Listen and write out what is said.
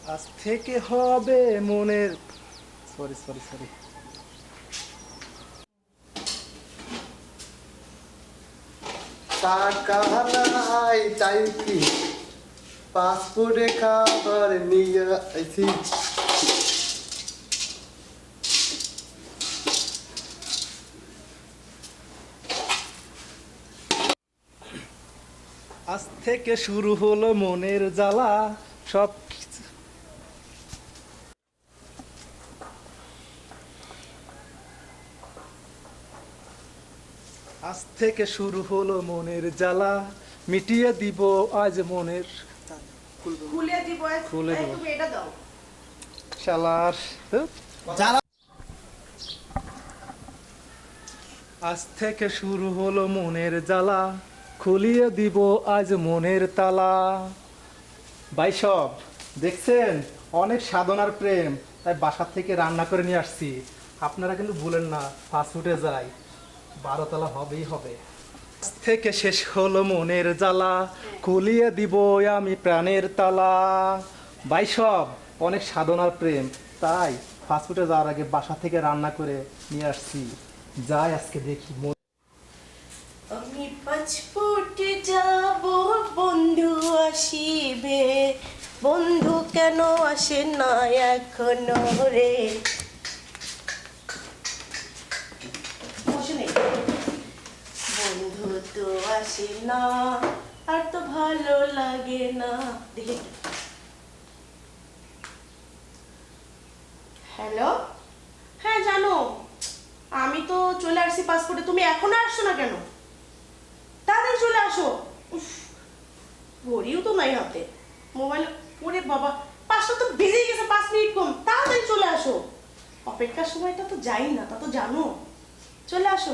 আজ থেকে হবে মনের সরি সরি সরি টাকা নাই তাই কি পাসপোর্টে খাবার নিয়ে আইছি। আজ থেকে শুরু হলো মনের জ্বালা সব কিছু। আজ থেকে শুরু হলো মনের জ্বালা মিটিয়ে দিব আজ মনের খুলে দিব খুলে দিব। তুমি এটা দাও। শালার হুঁ। যারা আজ থেকে শুরু হলো মনের জ্বালা খুলিয়ে দিব আজ মনের তালা। ভাই সব দেখছেন অনেক সাধনার প্রেম, তাই বাসা থেকে রান্না করে নিয়ে আসছি। আপনারা কিন্তু ভুলেন না ফাস্টফুডে যাই 12 তলা হবেই হবে। আজ থেকে শেষ হলো মনের জ্বালা খুলিয়ে দিব আমি প্রাণের তালা। ভাই সব অনেক সাধনার প্রেম, তাই ফাস্টফুডে যাওয়ার আগে বাসা থেকে রান্না করে নিয়ে আসছি। যাই আজকে দেখি আমি পাসপোর্টে যাব, বন্ধু আসিবে, বন্ধু কেন আসে না এখনো রে। বসে নেই। বন্ধু তো আসে না, আর তো ভালো লাগে না। দেখি হ্যালো, হ্যাঁ জানো আমি তো চলে আসছি পাসপোর্টে, তুমি এখনো আসছো না কেন? তাড়াতাড়ি চলে আসো। উফ, ঘড়িও তো নাই হাতে, মোবাইল। ওরে বাবা, 5টা তো বেজে গেছে, 5 মিনিট কম, তাড়াতাড়ি চলে আসো। অপেক্ষার সময়টা তো যাই না, তা তো জানো। চলে আসো।